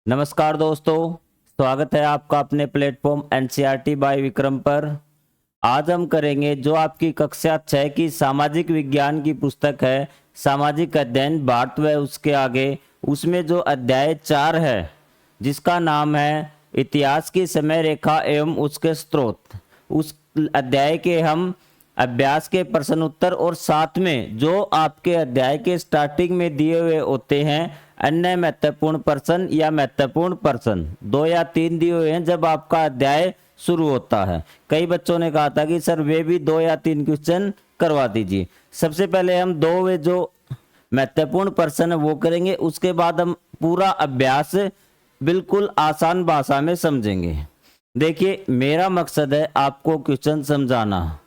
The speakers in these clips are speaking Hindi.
नमस्कार दोस्तों, स्वागत है आपका अपने प्लेटफॉर्म एनसीईआरटी बाय विक्रम पर। आज हम करेंगे जो आपकी कक्षा 6 की सामाजिक विज्ञान की पुस्तक है, सामाजिक अध्ययन भारत व उसके आगे, उसमें जो अध्याय 4 है जिसका नाम है इतिहास की समय रेखा एवं उसके स्रोत। उस अध्याय के हम अभ्यास के प्रश्न उत्तर और साथ में जो आपके अध्याय के स्टार्टिंग में दिए हुए होते हैं अन्य महत्वपूर्ण प्रश्न या महत्वपूर्ण प्रश्न 2 या 3 दिए हुए हैं जब आपका अध्याय शुरू होता है। कई बच्चों ने कहा था कि सर वे भी 2 या 3 क्वेश्चन करवा दीजिए। सबसे पहले हम 2 वे जो महत्वपूर्ण प्रश्न है वो करेंगे, उसके बाद हम पूरा अभ्यास बिल्कुल आसान भाषा में समझेंगे। देखिए, मेरा मकसद है आपको क्वेश्चन समझाना,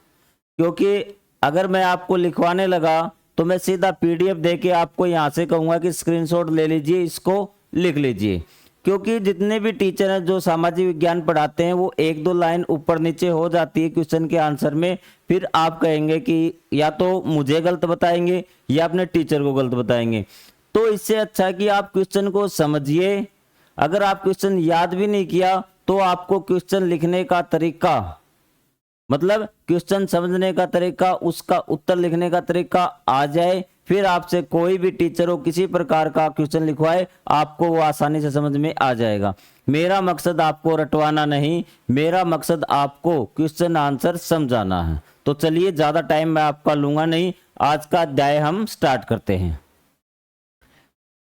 क्योंकि अगर मैं आपको लिखवाने लगा तो मैं सीधा पीडीएफ देके आपको यहाँ से कहूँगा कि स्क्रीनशॉट ले लीजिए, इसको लिख लीजिए। क्योंकि जितने भी टीचर हैं जो सामाजिक विज्ञान पढ़ाते हैं वो 1-2 लाइन ऊपर नीचे हो जाती है क्वेश्चन के आंसर में, फिर आप कहेंगे कि या तो मुझे गलत बताएंगे या अपने टीचर को गलत बताएंगे। तो इससे अच्छा कि आप क्वेश्चन को समझिए। अगर आप क्वेश्चन याद भी नहीं किया तो आपको क्वेश्चन लिखने का तरीका, मतलब क्वेश्चन समझने का तरीका, उसका उत्तर लिखने का तरीका आ जाए, फिर आपसे कोई भी टीचर हो किसी प्रकार का क्वेश्चन लिखवाए आपको वो आसानी से समझ में आ जाएगा। मेरा मकसद आपको रटवाना नहीं, मेरा मकसद आपको क्वेश्चन आंसर समझाना है। तो चलिए, ज्यादा टाइम मैं आपका लूंगा नहीं, आज का अध्याय हम स्टार्ट करते हैं।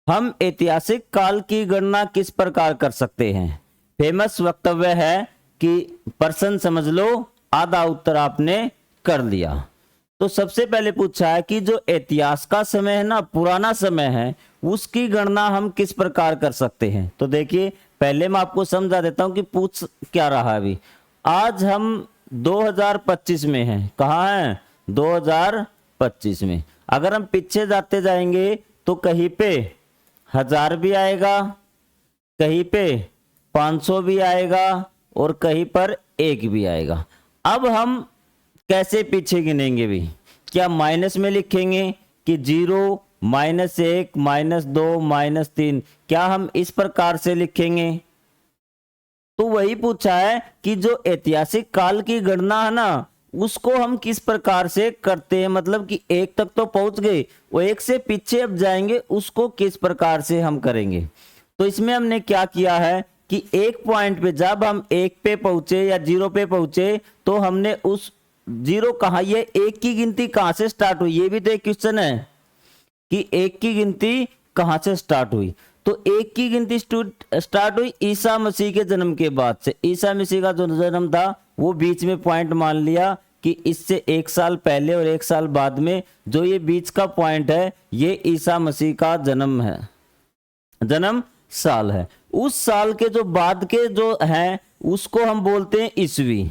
हम ऐतिहासिक काल की गणना किस प्रकार कर सकते हैं? फेमस वक्तव्य है कि प्रश्न समझ लो, आधा उत्तर आपने कर लिया। तो सबसे पहले पूछा है कि जो इतिहास का समय है ना, पुराना समय है, उसकी गणना हम किस प्रकार कर सकते हैं। तो देखिए, पहले मैं आपको समझा देता हूं कि पूछ क्या रहा है। अभी आज हम 2025 में हैं। कहाँ हैं? 2025 में। अगर हम पीछे जाते जाएंगे तो कहीं पे 1000 भी आएगा, कहीं पे 500 भी आएगा और कहीं पर 1 भी आएगा। अब हम कैसे पीछे गिनेंगे भी? क्या माइनस में लिखेंगे कि 0, -1, -2, -3? क्या हम इस प्रकार से लिखेंगे? तो वही पूछा है कि जो ऐतिहासिक काल की गणना है ना, उसको हम किस प्रकार से करते हैं। मतलब कि 1 तक तो पहुंच गए, वो 1 से पीछे अब जाएंगे, उसको किस प्रकार से हम करेंगे। तो इसमें हमने क्या किया है कि एक पॉइंट पे जब हम 1 पे पहुंचे या 0 पे पहुंचे तो हमने उस 0 कहा, ये 1 की गिनती कहां से स्टार्ट हुई, ये भी तो एक क्वेश्चन है कि 1 की गिनती कहां से स्टार्ट हुई। तो 1 की गिनती स्टार्ट हुई ईसा मसीह के जन्म के बाद से। ईसा मसीह का जो जन्म था वो बीच में पॉइंट मान लिया कि इससे 1 साल पहले और 1 साल बाद में जो ये बीच का पॉइंट है ये ईसा मसीह का जन्म है, जन्म साल है। उस साल के जो बाद के जो हैं उसको हम बोलते हैं ईस्वी।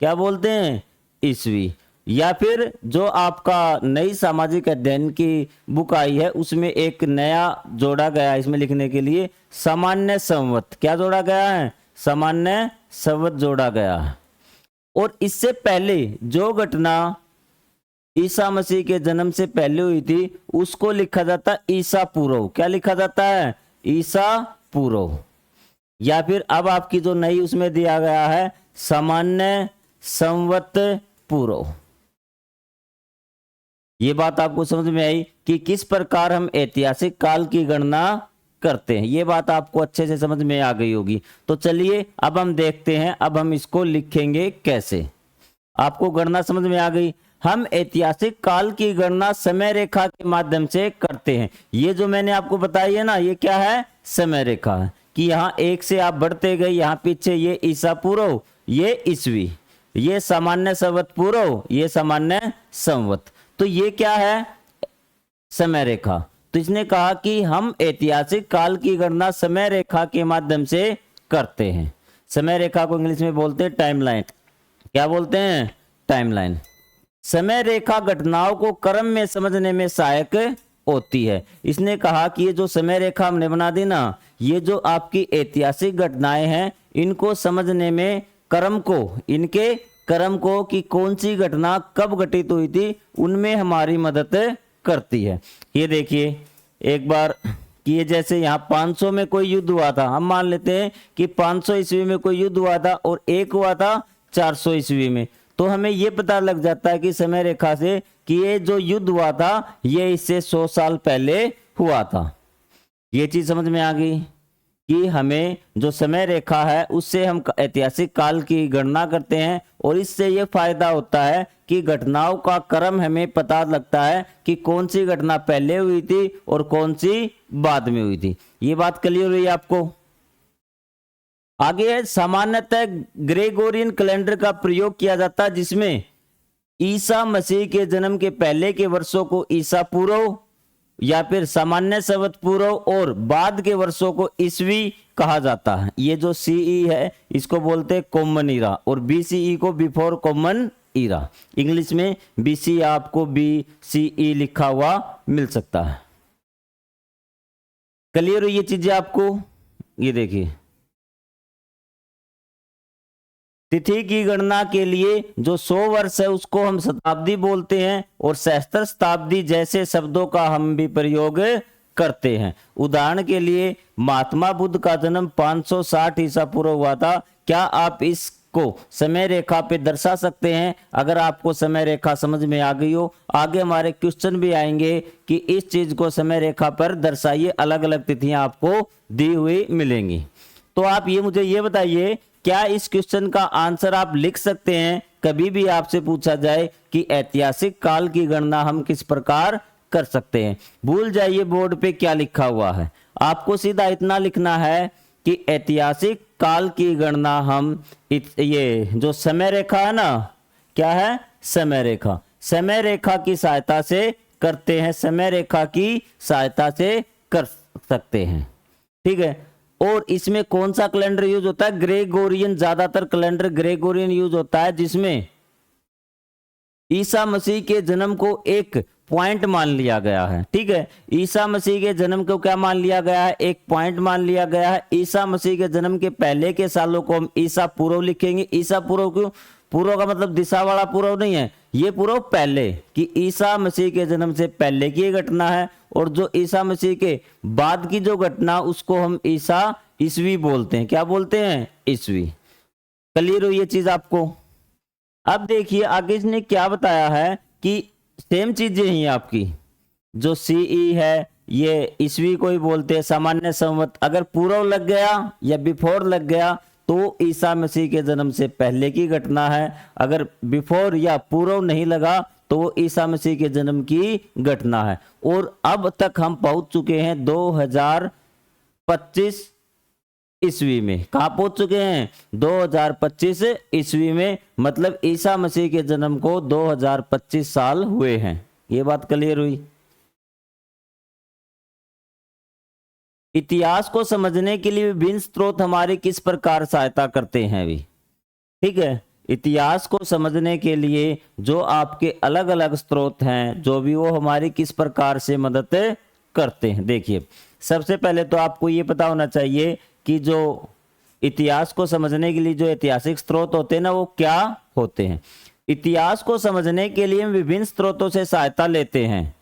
क्या बोलते हैं? ईस्वी। या फिर जो आपका नई सामाजिक अध्ययन की बुक आई है उसमें एक नया जोड़ा गया इसमें लिखने के लिए, सामान्य संवत। क्या जोड़ा गया है? सामान्य संवत जोड़ा गया है। और इससे पहले जो घटना ईसा मसीह के जन्म से पहले हुई थी उसको लिखा जाता ईसा पूर्व। क्या लिखा जाता है? ईसा पूर्व। या फिर अब आपकी जो नई उसमें दिया गया है सामान्य संवत पूर्व। ये बात आपको समझ में आई कि किस प्रकार हम ऐतिहासिक काल की गणना करते हैं। ये बात आपको अच्छे से समझ में आ गई होगी। तो चलिए अब हम देखते हैं, अब हम इसको लिखेंगे कैसे। आपको गणना समझ में आ गई। हम ऐतिहासिक काल की गणना समय रेखा के माध्यम से करते हैं। ये जो मैंने आपको बताई है ना, ये क्या है? समय रेखा है कि यहाँ 1 से आप बढ़ते गए, यहाँ पीछे ये ईसा पूर्व, ये ईस्वी, ये सामान्य संवत पूर्व, ये सामान्य संवत। तो ये क्या है? समय रेखा। तो इसने कहा कि हम ऐतिहासिक काल की गणना समय रेखा के माध्यम से करते हैं। समय रेखा को इंग्लिश में बोलते हैं टाइमलाइन। क्या बोलते हैं? टाइमलाइन। समय रेखा घटनाओं को क्रम में समझने में सहायक होती है। इसने कहा कि ये जो समय रेखा हमने बना दी ना, ये जो आपकी ऐतिहासिक घटनाएं हैं इनको समझने में क्रम को, इनके क्रम को कि कौन सी घटना कब घटित हुई थी, उनमें हमारी मदद करती है। ये देखिए एक बार कि ये जैसे यहाँ 500 में कोई युद्ध हुआ था, हम मान लेते हैं कि 500 ईस्वी में कोई युद्ध हुआ था और एक हुआ था 400 ईस्वी में, तो हमें ये पता लग जाता है कि समय रेखा से कि ये जो युद्ध हुआ था ये इससे 100 साल पहले हुआ था। ये चीज समझ में आ गई कि हमें जो समय रेखा है उससे हम ऐतिहासिक काल की गणना करते हैं, और इससे ये फायदा होता है कि घटनाओं का क्रम हमें पता लगता है कि कौन सी घटना पहले हुई थी और कौन सी बाद में हुई थी। ये बात क्लियर हुई आपको? आगे है, सामान्यतः ग्रेगोरियन कैलेंडर का प्रयोग किया जाता है जिसमें ईसा मसीह के जन्म के पहले के वर्षों को ईसा पूर्व या फिर सामान्य संवत पूर्व और बाद के वर्षों को ईस्वी कहा जाता है। ये जो सीई है इसको बोलते हैं कॉमन ईरा, और बीसीई को बिफोर कॉमन ईरा। इंग्लिश में बीसी आपको बीसीई लिखा हुआ मिल सकता है। क्लियर हुई ये चीजें आपको? ये देखिए, तिथि की गणना के लिए जो 100 वर्ष है उसको हम शताब्दी बोलते हैं, और सहस्त्र शताब्दी जैसे शब्दों का हम भी प्रयोग करते हैं। उदाहरण के लिए महात्मा बुद्ध का जन्म 560 ईसा पूर्व हुआ था। क्या आप इसको समय रेखा पे दर्शा सकते हैं? अगर आपको समय रेखा समझ में आ गई हो, आगे हमारे क्वेश्चन भी आएंगे कि इस चीज को समय रेखा पर दर्शाइए, अलग अलग तिथियां आपको दी हुई मिलेंगी। तो आप ये मुझे ये बताइए, क्या इस क्वेश्चन का आंसर आप लिख सकते हैं? कभी भी आपसे पूछा जाए कि ऐतिहासिक काल की गणना हम किस प्रकार कर सकते हैं, भूल जाइए बोर्ड पे क्या लिखा हुआ है, आपको सीधा इतना लिखना है कि ऐतिहासिक काल की गणना हम ये जो समय रेखा है ना, क्या है? समय रेखा, समय रेखा की सहायता से करते हैं, समय रेखा की सहायता से कर सकते हैं। ठीक है, और इसमें कौन सा कैलेंडर यूज होता है? ग्रेगोरियन। ज्यादातर कैलेंडर ग्रेगोरियन यूज होता है जिसमें ईसा मसीह के जन्म को एक पॉइंट मान लिया गया है। ठीक है, ईसा मसीह के जन्म को क्या मान लिया गया है? एक पॉइंट मान लिया गया है। ईसा मसीह के जन्म के पहले के सालों को हम ईसा पूर्व लिखेंगे। ईसा पूर्व क्यों? पूर्व का मतलब दिशा वाला पूर्व नहीं है, ये पूर्व पहले, कि ईसा मसीह के जन्म से पहले की घटना है, और जो ईसा मसीह के बाद की जो घटना उसको हम ईसा ईस्वी बोलते हैं। क्या बोलते हैं? ईस्वी। क्लियर हुई ये चीज आपको? अब देखिए आगे इसने क्या बताया है कि सेम चीजें ही आपकी जो सीई है ये ईस्वी को ही बोलते हैं, सामान्य संवत। अगर पूर्व लग गया या बिफोर लग गया तो ईसा मसीह के जन्म से पहले की घटना है, अगर बिफोर या पूर्व नहीं लगा तो वो ईसा मसीह के जन्म की घटना है। और अब तक हम पहुंच चुके हैं 2025 ईस्वी में। कहां पहुंच चुके हैं? 2025 ईस्वी में, मतलब ईसा मसीह के जन्म को 2025 साल हुए हैं। ये बात क्लियर हुई? इतिहास को समझने के लिए विभिन्न स्रोत हमारी किस प्रकार सहायता करते हैं भी? ठीक है, इतिहास को समझने के लिए जो आपके अलग अलग स्रोत हैं जो भी, वो हमारी किस प्रकार से मदद करते हैं। देखिए, सबसे पहले तो आपको ये पता होना चाहिए कि जो इतिहास को समझने के लिए जो ऐतिहासिक स्रोत होते हैं ना, वो क्या होते हैं। इतिहास को समझने के लिए हम विभिन्न स्रोतों से सहायता लेते हैं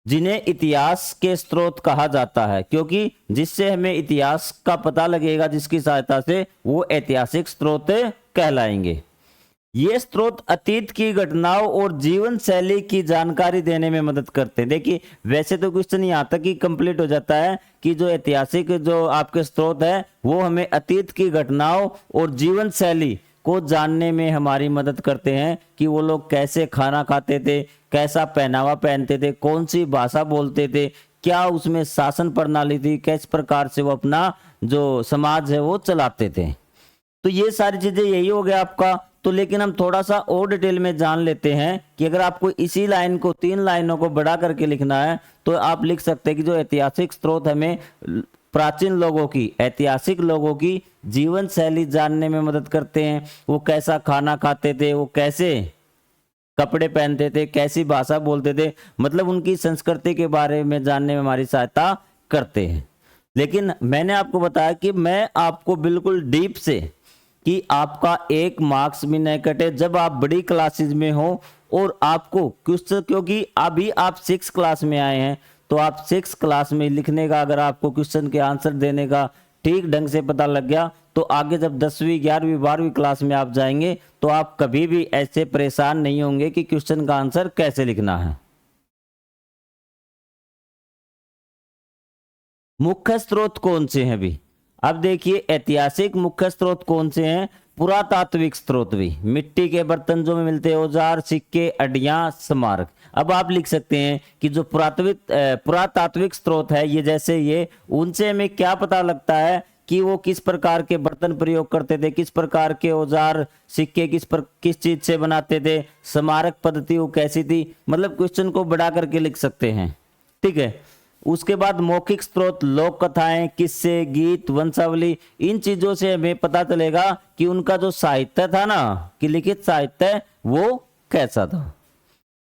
जिन्हें इतिहास के स्रोत कहा जाता है, क्योंकि जिससे हमें इतिहास का पता लगेगा, जिसकी सहायता से, वो ऐतिहासिक स्रोत कहलाएंगे। ये स्रोत अतीत की घटनाओं और जीवन शैली की जानकारी देने में मदद करते हैं। देखिए, वैसे तो क्वेश्चन यहाँ तक ही कंप्लीट हो जाता है कि जो ऐतिहासिक जो आपके स्रोत है वो हमें अतीत की घटनाओं और जीवन शैली को जानने में हमारी मदद करते हैं कि वो लोग कैसे खाना खाते थे, कैसा पहनावा पहनते थे, कौन सी भाषा बोलते थे, क्या उसमें शासन प्रणाली थी, किस प्रकार से वो अपना जो समाज है वो चलाते थे। तो ये सारी चीजें यही हो गया आपका। तो लेकिन हम थोड़ा सा और डिटेल में जान लेते हैं कि अगर आपको इसी लाइन को 3 लाइनों को बढ़ा करके लिखना है तो आप लिख सकते हैं कि जो ऐतिहासिक स्रोत हमें प्राचीन लोगों की, ऐतिहासिक लोगों की जीवन शैली जानने में मदद करते हैं। वो कैसा खाना खाते थे, वो कैसे कपड़े पहनते थे, कैसी भाषा बोलते थे, मतलब उनकी संस्कृति के बारे में जानने में हमारी सहायता करते हैं। लेकिन मैंने आपको बताया कि मैं आपको बिल्कुल डीप से, कि आपका 1 मार्क्स भी नहीं कटे जब आप बड़ी क्लासेस में हो और आपको क्वेश्चन, क्योंकि अभी आप 6 क्लास में आए हैं तो आप 6 क्लास में लिखने का, अगर आपको क्वेश्चन के आंसर देने का ठीक ढंग से पता लग गया, तो आगे जब 10वीं 11वीं 12वीं क्लास में आप जाएंगे तो आप कभी भी ऐसे परेशान नहीं होंगे कि क्वेश्चन का आंसर कैसे लिखना है। मुख्य स्रोत कौन से हैं भी? अब देखिए, ऐतिहासिक मुख्य स्रोत कौन से हैं? पुरातात्विक स्रोत भी, मिट्टी के बर्तन जो में मिलते हैं, औजार, सिक्के, अड्डियां, स्मारक। अब आप लिख सकते हैं कि जो पुरातात्विक स्रोत है, ये जैसे ये, उनसे हमें क्या पता लगता है कि वो किस प्रकार के बर्तन प्रयोग करते थे, किस प्रकार के औजार, सिक्के किस चीज से बनाते थे, स्मारक पद्धति वो कैसी थी, मतलब क्वेश्चन को बढ़ा करके लिख सकते हैं। ठीक है। उसके बाद मौखिक स्रोत, लोक कथाएं, किस्से, गीत, वंशावली, इन चीजों से हमें पता चलेगा कि उनका जो साहित्य था ना, कि लिखित साहित्य, वो कैसा था।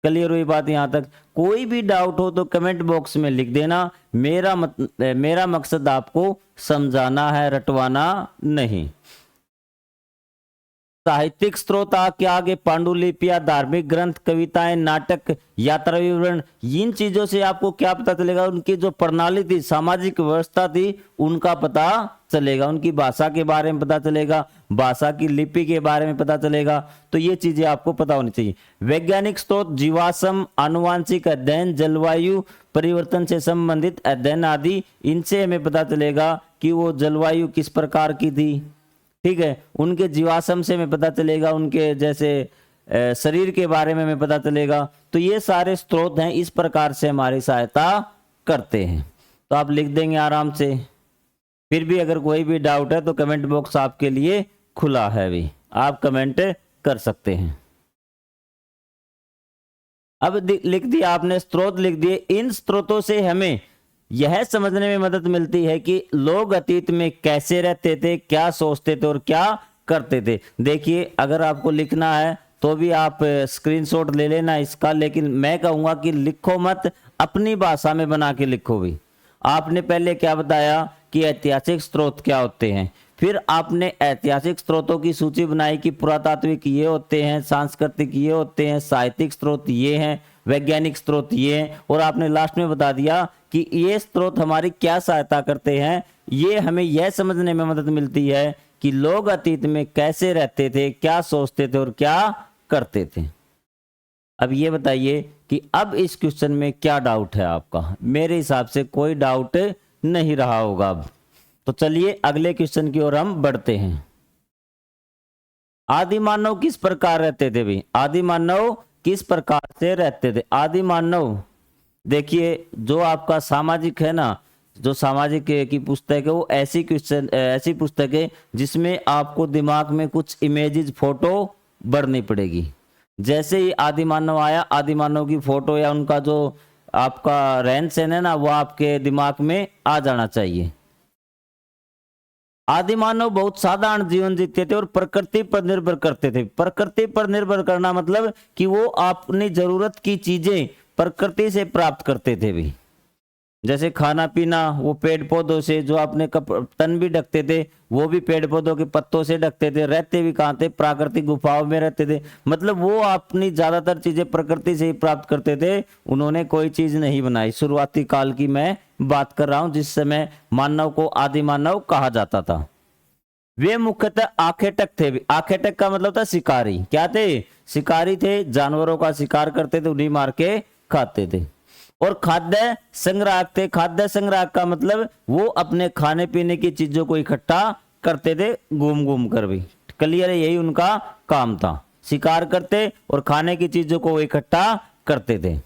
क्लियर हुई बात यहां तक? कोई भी डाउट हो तो कमेंट बॉक्स में लिख देना। मेरा मकसद आपको समझाना है, रटवाना नहीं। साहित्यिक स्रोत के आगे पांडुलिपियां, धार्मिक ग्रंथ, कविताएं, नाटक, यात्रा विवरण, इन चीजों से आपको क्या पता चलेगा? उनकी जो प्रणाली थी, सामाजिक व्यवस्था थी, उनका पता चलेगा। उनकी भाषा के बारे में पता चलेगा, भाषा की लिपि के बारे में पता चलेगा। तो ये चीजें आपको पता होनी चाहिए। वैज्ञानिक स्रोत, जीवाश्म, आनुवांशिक अध्ययन, जलवायु परिवर्तन से संबंधित अध्ययन आदि, इनसे हमें पता चलेगा कि वो जलवायु किस प्रकार की थी। ठीक है। उनके जीवाश्म से हमें पता चलेगा, उनके जैसे शरीर के बारे में हमें पता चलेगा। तो ये सारे स्रोत हैं, इस प्रकार से हमारी सहायता करते हैं। तो आप लिख देंगे आराम से। फिर भी अगर कोई भी डाउट है तो कमेंट बॉक्स आपके लिए खुला है, भी आप कमेंट कर सकते हैं। अब लिख दिया आपने, स्रोत लिख दिए। इन स्रोतों से हमें यह समझने में मदद मिलती है कि लोग अतीत में कैसे रहते थे, क्या सोचते थे और क्या करते थे। देखिए, अगर आपको लिखना है तो भी आप स्क्रीनशॉट ले लेना इसका, लेकिन मैं कहूंगा कि लिखो मत, अपनी भाषा में बना के लिखो भी। आपने पहले क्या बताया कि ऐतिहासिक स्रोत क्या होते हैं, फिर आपने ऐतिहासिक स्रोतों की सूची बनाई कि पुरातात्विक ये होते हैं, सांस्कृतिक ये होते हैं, साहित्यिक स्रोत ये हैं, वैज्ञानिक स्रोत ये हैं, और आपने लास्ट में बता दिया कि ये स्रोत हमारी क्या सहायता करते हैं। ये हमें यह समझने में मदद मिलती है कि लोग अतीत में कैसे रहते थे, क्या सोचते थे और क्या करते थे। अब ये बताइए कि अब इस क्वेश्चन में क्या डाउट है आपका? मेरे हिसाब से कोई डाउट नहीं रहा होगा। अब तो चलिए अगले क्वेश्चन की ओर हम बढ़ते हैं। आदि मानव किस प्रकार रहते थे भी? आदि मानव किस प्रकार से रहते थे? आदि मानव, देखिए जो आपका सामाजिक है ना, जो सामाजिक की पुस्तक है, वो ऐसी पुस्तक है जिसमें आपको दिमाग में कुछ इमेजेस, फोटो भरनी पड़ेगी। जैसे ही आदि मानव आया, आदि मानव की फोटो या उनका जो आपका रहन सहन है ना, वो आपके दिमाग में आ जाना चाहिए। आदि मानव बहुत साधारण जीवन जीते थे और प्रकृति पर निर्भर करते थे। प्रकृति पर निर्भर करना मतलब कि वो अपनी जरूरत की चीजें प्रकृति से प्राप्त करते थे भी। जैसे खाना पीना, वो पेड़ पौधों से, जो अपने तन भी ढकते थे वो भी पेड़ पौधों के पत्तों से ढकते थे। रहते भी कहाँ थे? प्राकृतिक गुफाओं में रहते थे। मतलब वो अपनी ज्यादातर चीजें प्रकृति से ही प्राप्त करते थे। उन्होंने कोई चीज नहीं बनाई। शुरुआती काल की मैं बात कर रहा हूं, जिस समय मानव को आदि मानव कहा जाता था। वे मुख्यतः आखेटक थे। आखेटक का मतलब था शिकारी। क्या थे? शिकारी थे, जानवरों का शिकार करते थे, उन्हें मार के खाते थे। और खाद्य संग्राहक थे। खाद्य संग्राहक का मतलब वो अपने खाने पीने की चीजों को इकट्ठा करते थे, घूम घूम कर भी। क्लियर है? यही उनका काम था, शिकार करते और खाने की चीजों को इकट्ठा करते थे।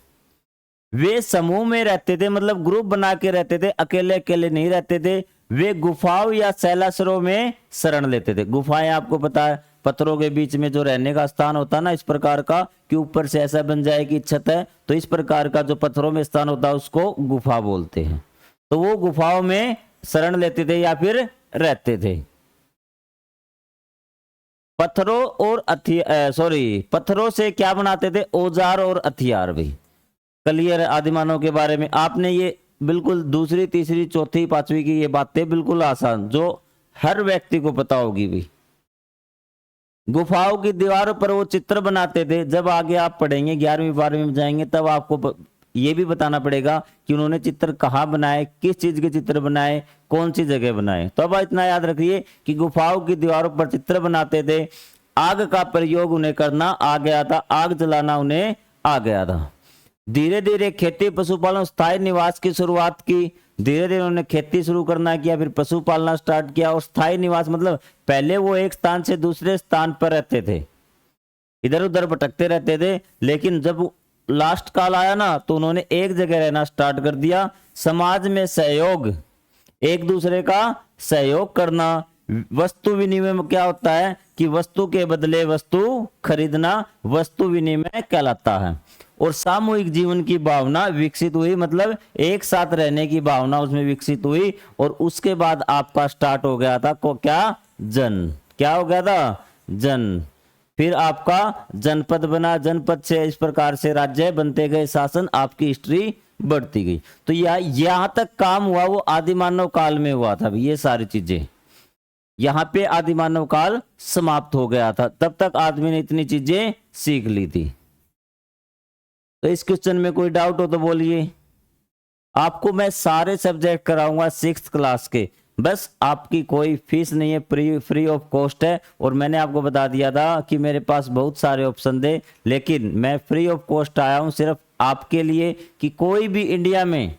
वे समूह में रहते थे, मतलब ग्रुप बना के रहते थे, अकेले अकेले नहीं रहते थे। वे गुफाओं या शैलासरों में शरण लेते थे। गुफाएं आपको पता है, पत्थरों के बीच में जो रहने का स्थान होता है ना, इस प्रकार का, कि ऊपर से ऐसा बन जाए कि छत है, तो इस प्रकार का जो पत्थरों में स्थान होता है उसको गुफा बोलते हैं। तो वो गुफाओं में शरण लेते थे या फिर रहते थे। पत्थरों से क्या बनाते थे? औजार और हथियार भी। क्लियर है आदि मानव के बारे में? आपने ये बिल्कुल दूसरी, तीसरी, चौथी, पांचवी की ये बातें बिल्कुल आसान, जो हर व्यक्ति को पता होगी भी। गुफाओं की दीवारों पर वो चित्र बनाते थे। जब आगे आप पढ़ेंगे 11वीं 12वीं में जाएंगे तब आपको ये भी बताना पड़ेगा कि उन्होंने चित्र कहाँ बनाए, किस चीज के चित्र बनाए, कौन सी जगह बनाए। तो अब इतना याद रखिए कि गुफाओं की दीवारों पर चित्र बनाते थे, आग का प्रयोग उन्हें करना आ गया था, आग जलाना उन्हें आ गया था। धीरे धीरे खेती पशुपालन स्थायी निवास की शुरुआत की। धीरे धीरे उन्होंने खेती शुरू करना किया, फिर पशु पालना स्टार्ट किया। और स्थायी निवास मतलब पहले वो एक स्थान से दूसरे स्थान पर रहते थे, इधर उधर भटकते रहते थे, लेकिन जब लास्ट काल आया ना तो उन्होंने एक जगह रहना स्टार्ट कर दिया। समाज में सहयोग, एक दूसरे का सहयोग करना। वस्तु विनिमय में क्या होता है कि वस्तु के बदले वस्तु खरीदना वस्तु विनिमय कहलाता है। और सामूहिक जीवन की भावना विकसित हुई, मतलब एक साथ रहने की भावना उसमें विकसित हुई। और उसके बाद आपका स्टार्ट हो गया था को क्या, जन, क्या हो गया था, जन। फिर आपका जनपद बना, जनपद से इस प्रकार से राज्य बनते गए, शासन, आपकी हिस्ट्री बढ़ती गई। तो यहां तक काम हुआ वो आदि मानव काल में हुआ था। ये सारी चीजें यहां पे आदि मानव काल समाप्त हो गया था, तब तक आदमी ने इतनी चीजें सीख ली थी। तो इस क्वेश्चन में कोई डाउट हो तो बोलिए। आपको मैं सारे सब्जेक्ट कराऊंगा 6th क्लास के, बस आपकी कोई फीस नहीं है, फ्री ऑफ कॉस्ट है। और मैंने आपको बता दिया था कि मेरे पास बहुत सारे ऑप्शन थे, लेकिन मैं फ्री ऑफ कॉस्ट आया हूं सिर्फ आपके लिए कि कोई भी इंडिया में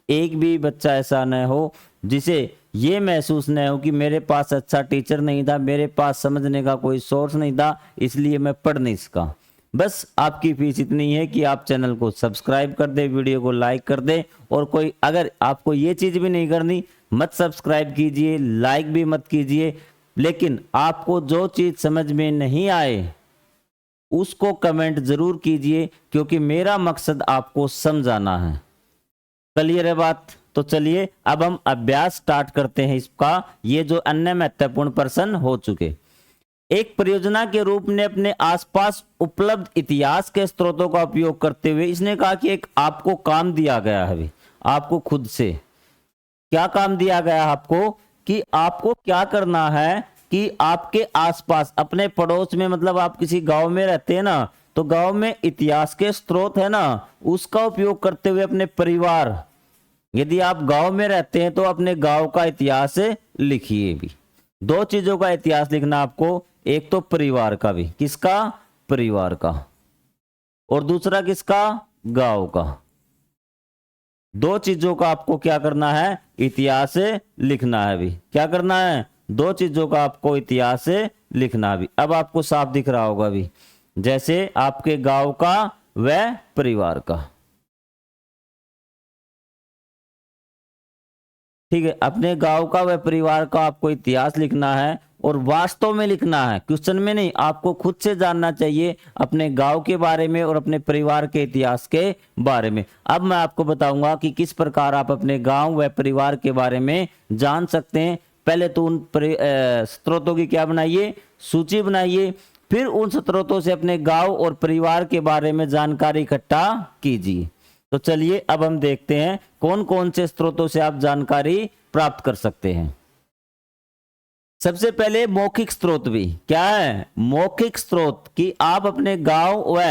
एक भी बच्चा ऐसा न हो जिसे ये महसूस न हो कि मेरे पास अच्छा टीचर नहीं था, मेरे पास समझने का कोई सोर्स नहीं था, इसलिए मैं पढ़ नहीं सका। बस आपकी फीस इतनी है कि आप चैनल को सब्सक्राइब कर दे, वीडियो को लाइक कर दे। और कोई अगर आपको ये चीज भी नहीं करनी, मत सब्सक्राइब कीजिए, लाइक भी मत कीजिए, लेकिन आपको जो चीज समझ में नहीं आए उसको कमेंट जरूर कीजिए, क्योंकि मेरा मकसद आपको समझाना है। क्लियर है बात? तो चलिए अब हम अभ्यास स्टार्ट करते हैं इसका। ये जो अन्य महत्वपूर्ण प्रश्न हो चुके, एक परियोजना के रूप में अपने आसपास उपलब्ध इतिहास के स्रोतों का उपयोग करते हुए इसने कहा कि एक आपको काम दिया गया है, आपको खुद से क्या काम दिया गया है आपको, कि आपको क्या करना है कि आपके आसपास अपने पड़ोस में, मतलब आप किसी गांव में रहते हैं ना, तो गांव में इतिहास के स्रोत है ना, उसका उपयोग करते हुए अपने परिवार, यदि आप गांव में रहते हैं तो अपने गांव का इतिहास लिखिए। भी दो चीजों का इतिहास लिखना आपको, एक तो परिवार का, भी किसका, परिवार का, और दूसरा किसका, गांव का। दो चीजों का आपको क्या करना है, इतिहास लिखना है। भी क्या करना है, दो चीजों का आपको इतिहास लिखना भी। अब आपको साफ दिख रहा होगा भी, जैसे आपके गांव का व परिवार का। ठीक है, अपने गांव का व परिवार का आपको इतिहास लिखना है, और वास्तव में लिखना है, क्वेश्चन में नहीं। आपको खुद से जानना चाहिए अपने गांव के बारे में और अपने परिवार के इतिहास के बारे में। अब मैं आपको बताऊंगा कि किस प्रकार आप अपने गांव व परिवार के बारे में जान सकते हैं। पहले तो उन स्रोतों की क्या बनाइए, सूची बनाइए, फिर उन स्रोतों से अपने गांव और परिवार के बारे में जानकारी इकट्ठा कीजिए। तो चलिए अब हम देखते हैं कौन कौन से स्रोतों से आप जानकारी प्राप्त कर सकते हैं। सबसे पहले मौखिक स्रोत। भी क्या है, मौखिक स्रोत, कि आप अपने गांव व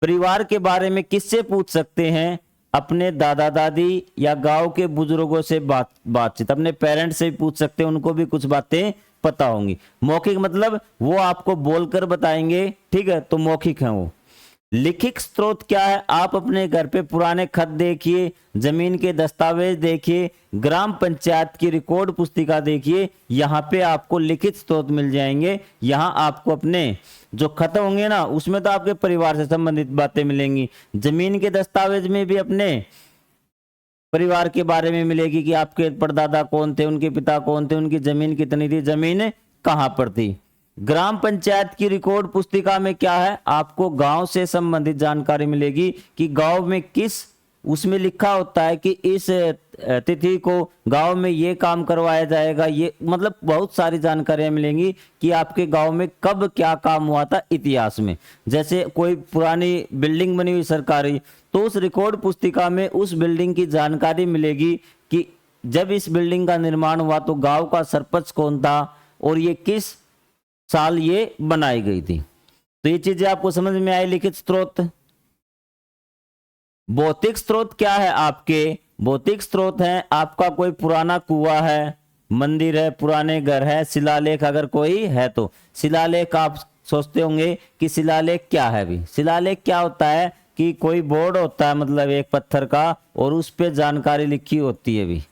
परिवार के बारे में किससे पूछ सकते हैं, अपने दादा दादी या गांव के बुजुर्गों से बातचीत, अपने पेरेंट्स से भी पूछ सकते हैं, उनको भी कुछ बातें पता होंगी। मौखिक मतलब वो आपको बोलकर बताएंगे, ठीक है, तो मौखिक है वो। लिखित स्रोत क्या है, आप अपने घर पे पुराने खत देखिए, जमीन के दस्तावेज देखिए, ग्राम पंचायत की रिकॉर्ड पुस्तिका देखिए, यहाँ पे आपको लिखित स्रोत मिल जाएंगे। यहाँ आपको अपने जो खत होंगे ना, उसमें तो आपके परिवार से संबंधित बातें मिलेंगी, जमीन के दस्तावेज में भी अपने परिवार के बारे में मिलेगी कि आपके परदादा कौन थे, उनके पिता कौन थे, उनकी जमीन कितनी थी, जमीन कहाँ पर थी। ग्राम पंचायत की रिकॉर्ड पुस्तिका में क्या है, आपको गांव से संबंधित जानकारी मिलेगी कि गांव में किस, उसमें लिखा होता है कि इस तिथि को गांव में ये काम करवाया जाएगा। ये मतलब बहुत सारी जानकारियां मिलेंगी कि आपके गांव में कब क्या काम हुआ था इतिहास में। जैसे कोई पुरानी बिल्डिंग बनी हुई सरकारी, तो उस रिकॉर्ड पुस्तिका में उस बिल्डिंग की जानकारी मिलेगी कि जब इस बिल्डिंग का निर्माण हुआ तो गांव का सरपंच कौन था और ये किस साल ये बनाई गई थी। तो ये चीजें आपको समझ में आई, लिखित स्रोत। भौतिक स्रोत क्या है आपके? भौतिक स्रोत है आपका कोई पुराना कुआं है, मंदिर है, पुराने घर है, शिलालेख अगर कोई है तो। शिलालेख आप सोचते होंगे कि शिलालेख क्या है भी। शिलालेख क्या होता है कि कोई बोर्ड होता है, मतलब एक पत्थर का, और उस पे जानकारी लिखी होती है भी।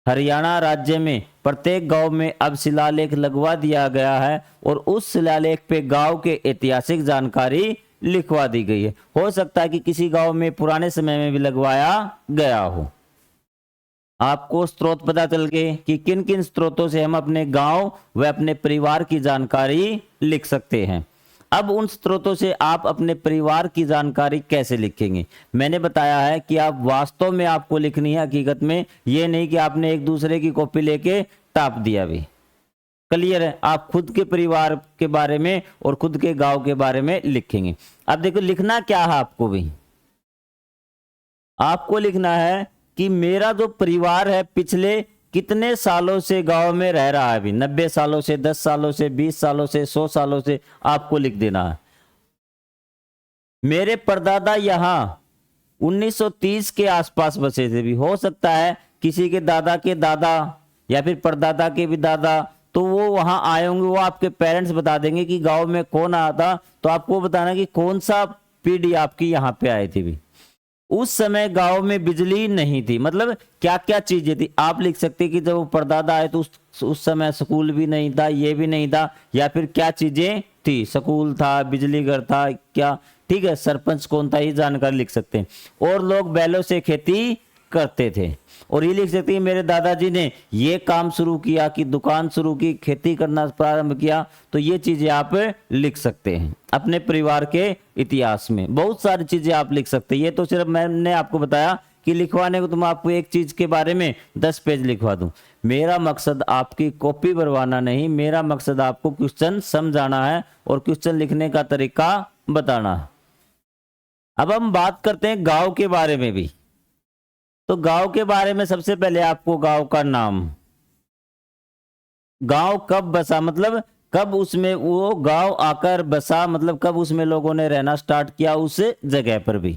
हरियाणा राज्य में प्रत्येक गांव में अब शिलालेख लगवा दिया गया है और उस शिलालेख पे गांव के ऐतिहासिक जानकारी लिखवा दी गई है। हो सकता है कि किसी गांव में पुराने समय में भी लगवाया गया हो। आपको स्रोत पता चल गए कि किन किन स्रोतों से हम अपने गांव व अपने परिवार की जानकारी लिख सकते हैं। अब उन स्रोतों से आप अपने परिवार की जानकारी कैसे लिखेंगे? मैंने बताया है कि आप वास्तव में आपको लिखनी है, हकीकत में ये नहीं कि आपने एक दूसरे की कॉपी लेके टाप दिया भी। क्लियर है? आप खुद के परिवार के बारे में और खुद के गांव के बारे में लिखेंगे। अब देखो लिखना क्या है आपको भी। आपको लिखना है कि मेरा जो परिवार है पिछले कितने सालों से गांव में रह रहा है। अभी 90 सालों से, 10 सालों से, 20 सालों से, 100 सालों से आपको लिख देना है। मेरे परदादा यहाँ 1930 के आसपास बसे थे भी। हो सकता है किसी के दादा या फिर परदादा के भी दादा, तो वो वहां आए होंगे, वो आपके पेरेंट्स बता देंगे कि गांव में कौन आया था। तो आपको बताना कि कौन सा पीढ़ी आपकी यहाँ पे आई थी भी। उस समय गांव में बिजली नहीं थी, मतलब क्या क्या चीजें थी आप लिख सकते कि जब वो परदादा आए तो उस समय स्कूल भी नहीं था, ये भी नहीं था, या फिर क्या चीजें थी, स्कूल था, बिजली घर था क्या, ठीक है, सरपंच कौन था, ये जानकारी लिख सकते हैं। और लोग बैलों से खेती करते थे। और ये लिख सकते हैं मेरे दादाजी ने ये काम शुरू किया, कि दुकान शुरू की, खेती करना प्रारंभ किया। तो ये चीजें आप लिख सकते हैं। अपने परिवार के इतिहास में बहुत सारी चीजें आप लिख सकते हैं। ये तो सिर्फ मैंने आपको बताया कि लिखवाने को तुम आपको एक चीज के बारे में 10 पेज लिखवा दूं। मेरा मकसद आपकी कॉपी भरवाना नहीं, मेरा मकसद आपको क्वेश्चन समझाना है और क्वेश्चन लिखने का तरीका बताना है। अब हम बात करते हैं गांव के बारे में भी। तो गांव के बारे में सबसे पहले आपको गांव का नाम, गांव कब बसा, मतलब कब उसमें वो गांव आकर बसा, मतलब कब उसमें लोगों ने रहना स्टार्ट किया उस जगह पर भी।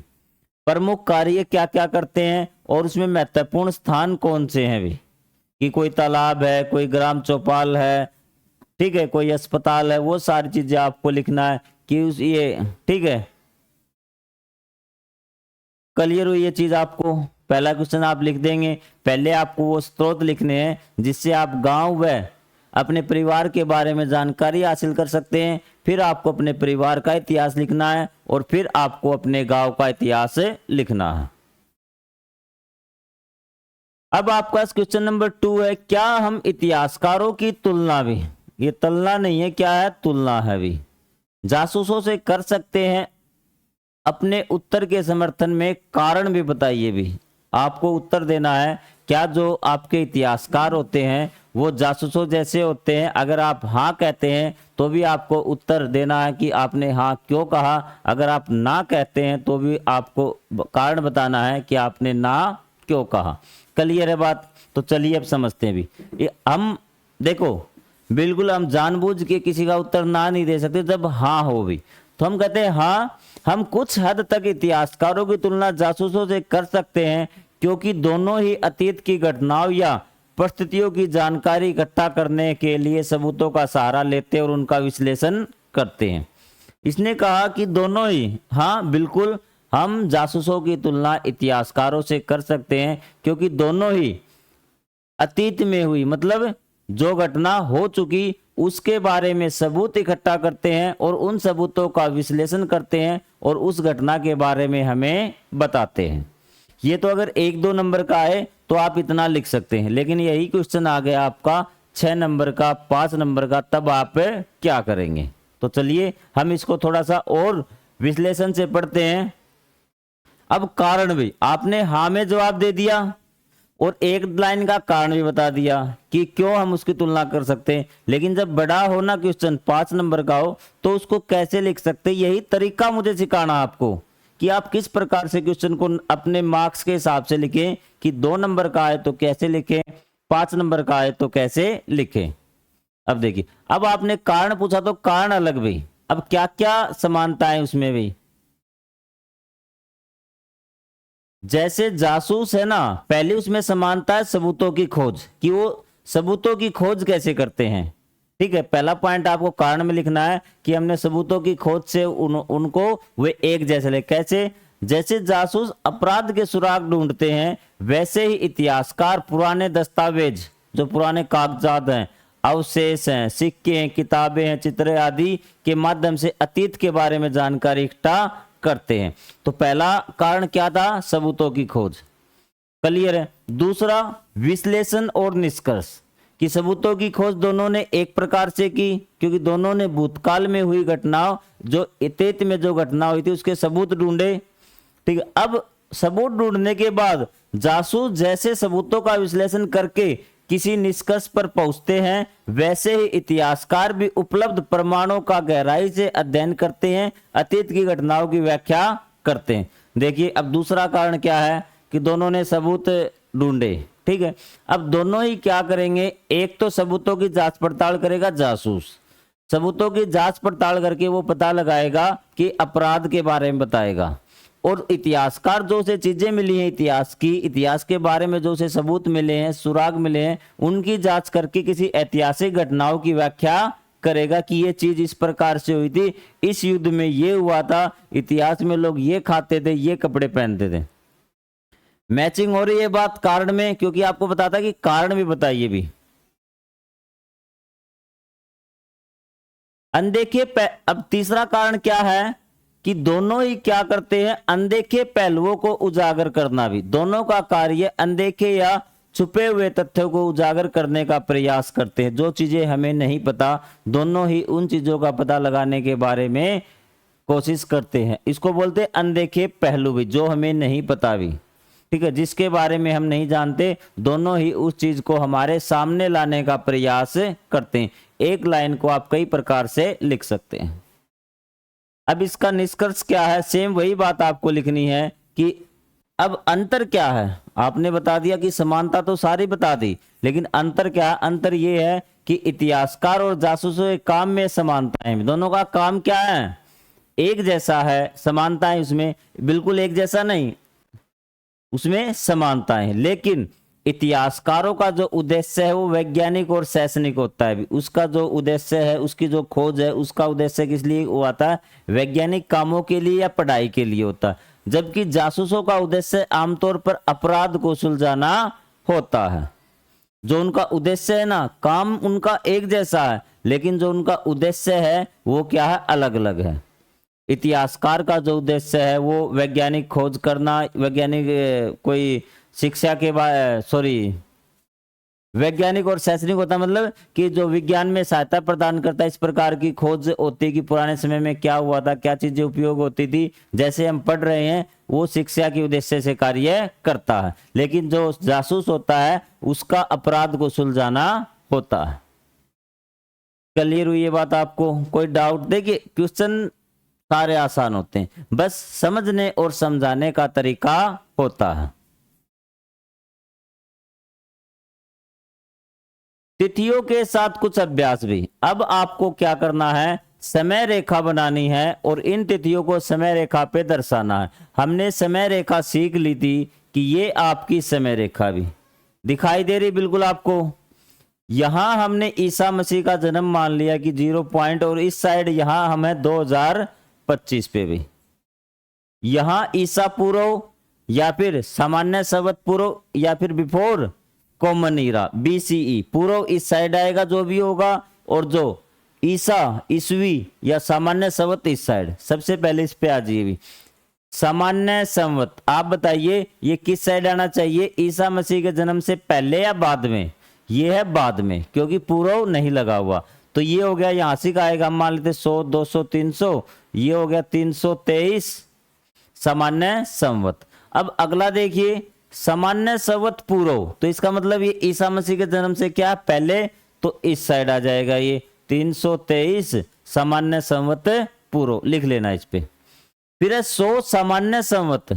प्रमुख कार्य क्या क्या करते हैं और उसमें महत्वपूर्ण स्थान कौन से हैं भी, कि कोई तालाब है, कोई ग्राम चौपाल है, ठीक है, कोई अस्पताल है, वो सारी चीजें आपको लिखना है कि उस ये, ठीक है, क्लियर हुई ये चीज आपको। पहला क्वेश्चन आप लिख देंगे। पहले आपको वो स्रोत लिखने हैं जिससे आप गांव व अपने परिवार के बारे में जानकारी हासिल कर सकते हैं। फिर आपको अपने परिवार का इतिहास लिखना है और फिर आपको अपने गांव का इतिहास लिखना है। अब आपका क्वेश्चन नंबर 2 है, क्या हम इतिहासकारों की तुलना भी, ये तुलना नहीं है, क्या है, तुलना है भी, जासूसों से कर सकते हैं? अपने उत्तर के समर्थन में कारण भी बताइए भी। आपको उत्तर देना है, क्या जो आपके इतिहासकार होते हैं वो जासूसों जैसे होते हैं? अगर आप हाँ कहते हैं तो भी आपको उत्तर देना है कि आपने हाँ क्यों कहा। अगर आप ना कहते हैं तो भी आपको कारण बताना है कि आपने ना क्यों कहा। क्लियर है बात? तो चलिए अब समझते हैं भी। हम देखो बिल्कुल हम जानबूझ के किसी का उत्तर ना नहीं दे सकते जब हाँ हो भी। तो हम कहते हैं हाँ, हम कुछ हद तक इतिहासकारों की तुलना जासूसों से कर सकते हैं क्योंकि दोनों ही अतीत की घटनाओं या परिस्थितियों की जानकारी इकट्ठा करने के लिए सबूतों का सहारा लेते और उनका विश्लेषण करते हैं। इसने कहा कि दोनों ही, हाँ बिल्कुल, हम जासूसों की तुलना इतिहासकारों से कर सकते हैं क्योंकि दोनों ही अतीत में हुई, मतलब जो घटना हो चुकी उसके बारे में सबूत इकट्ठा करते हैं और उन सबूतों का विश्लेषण करते हैं और उस घटना के बारे में हमें बताते हैं। ये तो अगर 1-2 नंबर का है तो आप इतना लिख सकते हैं, लेकिन यही क्वेश्चन आ गया आपका 6 नंबर का, 5 नंबर का, तब आप क्या करेंगे? तो चलिए हम इसको थोड़ा सा और विश्लेषण से पढ़ते हैं। अब कारण भी आपने हाँ में जवाब दे दिया और एक लाइन का कारण भी बता दिया कि क्यों हम उसकी तुलना कर सकते हैं। लेकिन जब बड़ा हो ना क्वेश्चन 5 नंबर का हो तो उसको कैसे लिख सकते हैं, यही तरीका मुझे सिखाना आपको कि आप किस प्रकार से क्वेश्चन को अपने मार्क्स के हिसाब से लिखें, कि 2 नंबर का है तो कैसे लिखें, 5 नंबर का है तो कैसे लिखें। अब देखिए, अब आपने कारण पूछा तो कारण अलग भी, अब क्या क्या समानता है उसमें भी। जैसे जासूस है ना, पहले उसमें समानता है सबूतों की खोज, कि वो सबूतों की खोज कैसे करते हैं। ठीक है, पहला पॉइंट आपको कारण में लिखना है कि हमने सबूतों की खोज से उनको वे एक जैसे ले। कैसे? जैसे जासूस अपराध के सुराग ढूंढते हैं, वैसे ही इतिहासकार पुराने दस्तावेज, जो पुराने कागजात हैं, अवशेष हैं, सिक्के हैं, किताबें हैं, चित्र आदि के माध्यम से अतीत के बारे में जानकारी इकट्ठा करते हैं। तो पहला कारण क्या था? सबूतों की खोज। क्लियर है। दूसरा, विश्लेषण और निष्कर्ष, कि सबूतों की खोज दोनों ने एक प्रकार से की, क्योंकि दोनों ने भूतकाल में हुई घटनाओं, जो अतीत में जो घटना हुई थी उसके सबूत ढूंढे। ठीक है, अब सबूत ढूंढने के बाद जासूस जैसे सबूतों का विश्लेषण करके किसी निष्कर्ष पर पहुंचते हैं, वैसे ही इतिहासकार भी उपलब्ध प्रमाणों का गहराई से अध्ययन करते हैं, अतीत की घटनाओं की व्याख्या करते हैं। देखिए, अब दूसरा कारण क्या है कि दोनों ने सबूत ढूंढे। ठीक है, अब दोनों ही क्या करेंगे? एक तो सबूतों की जांच पड़ताल करेगा जासूस, सबूतों की जांच पड़ताल करके वो पता लगाएगा कि अपराध के बारे में बताएगा, और इतिहासकार जो उसे चीजें मिली हैं इतिहास की, इतिहास के बारे में जो उसे सबूत मिले हैं, सुराग मिले हैं, उनकी जांच करके किसी ऐतिहासिक घटनाओं की व्याख्या करेगा कि ये चीज इस प्रकार से हुई थी, इस युद्ध में ये हुआ था, इतिहास में लोग ये खाते थे, ये कपड़े पहनते थे। मैचिंग हो रही है बात कारण में, क्योंकि आपको बताता कि कारण भी बताइए भी। अनदेखे अब तीसरा कारण क्या है कि दोनों ही क्या करते हैं? अनदेखे पहलुओं को उजागर करना भी। दोनों का कार्य अनदेखे या छुपे हुए तथ्यों को उजागर करने का प्रयास करते हैं। जो चीजें हमें नहीं पता, दोनों ही उन चीजों का पता लगाने के बारे में कोशिश करते हैं। इसको बोलते हैं अनदेखे पहलू भी, जो हमें नहीं पता भी। ठीक है, जिसके बारे में हम नहीं जानते, दोनों ही उस चीज को हमारे सामने लाने का प्रयास करते हैं। एक लाइन को आप कई प्रकार से लिख सकते हैं। अब इसका निष्कर्ष क्या है? सेम वही बात आपको लिखनी है कि अब अंतर क्या है। आपने बता दिया कि समानता तो सारी बता दी, लेकिन अंतर क्या है? अंतर ये है कि इतिहासकार और जासूसों के काम में समानता है। दोनों का काम क्या है? एक जैसा है। समानताएं उसमें बिल्कुल एक जैसा नहीं, उसमें समानताएं। लेकिन इतिहासकारों का जो उद्देश्य है वो वैज्ञानिक और शैक्षणिक होता है। उसका जो उद्देश्य है, उसकी जो खोज है, उसका उद्देश्य किस लिए हुआ था? वैज्ञानिक कामों के लिए या पढ़ाई के लिए होता है। जबकि जासूसों का उद्देश्य आमतौर पर अपराध को सुलझाना होता है। जो उनका उद्देश्य है ना, काम उनका एक जैसा है, लेकिन जो उनका उद्देश्य है वो क्या है? अलग अलग है। इतिहासकार का जो उद्देश्य है वो वैज्ञानिक खोज करना, वैज्ञानिक कोई शिक्षा के वैज्ञानिक और शैक्षणिक होता है, मतलब कि जो विज्ञान में सहायता प्रदान करता है। इस प्रकार की खोज होती है कि पुराने समय में क्या हुआ था, क्या चीजें उपयोग होती थी, जैसे हम पढ़ रहे हैं, वो शिक्षा के उद्देश्य से कार्य करता है। लेकिन जो जासूस होता है उसका अपराध को सुलझाना होता है। क्लियर हुई ये बात आपको? कोई डाउट? देखिए, क्वेश्चन सारे आसान होते हैं, बस समझने और समझाने का तरीका होता है। तिथियों के साथ कुछ अभ्यास भी। अब आपको क्या करना है? समय रेखा बनानी है और इन तिथियों को समय रेखा पे दर्शाना है। हमने समय रेखा सीख ली थी कि ये आपकी समय रेखा भी दिखाई दे रही बिल्कुल आपको। यहां हमने ईसा मसीह का जन्म मान लिया कि 0 पॉइंट, और इस साइड यहां हमें 2025 पे भी। यहां ईसा पूर्व या फिर सामान्य संवत पूर्व या फिर बिफोर कॉमन ईरा BCE पूर्व इस साइड आएगा जो भी होगा, और जो ईसा ईसवी या सामान्य संवत इस साइड। सबसे पहले इस पे आ जाइए भी। सामान्य संवत, आप बताइए ये किस साइड आना चाहिए? ईसा मसीह के जन्म से पहले या बाद में? ये है बाद में, क्योंकि पूर्व नहीं लगा हुआ। तो ये हो गया, यहां से आएगा, हम मान लेते 100 200 300, ये हो गया 323 सामान्य संवत। अब अगला देखिए, सामान्य संवत पूर्व, तो इसका मतलब ये ईसा मसीह के जन्म से क्या पहले, तो इस साइड आ जाएगा ये 323 सामान्य संवत पूर्व, लिख लेना इस पे। फिर है 100 सामान्य संवत,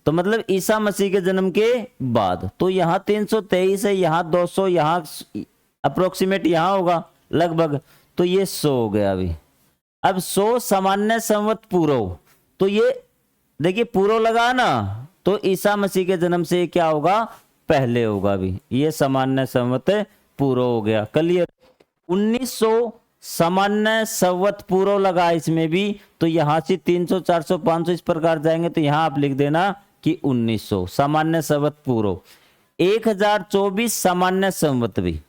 तो मतलब ईसा मसीह के जन्म के बाद। तो यहाँ 323 है, यहाँ 200, यहाँ अप्रोक्सीमेट यहाँ होगा लगभग, तो ये 100 हो गया अभी। अब 100 सामान्य संवत पूर्व, तो ये देखिए पूर्व लगा ना, तो ईसा मसीह के जन्म से क्या होगा, पहले होगा भी। ये सामान्य संवत पूर्व हो गया, क्लियर। 1900 सामान्य संवत पूर्व लगा इसमें भी, तो यहां से 300 400 500 इस प्रकार जाएंगे, तो यहां आप लिख देना कि 1900 सामान्य संवत पूर्व। 1024 सामान्य संवत भी,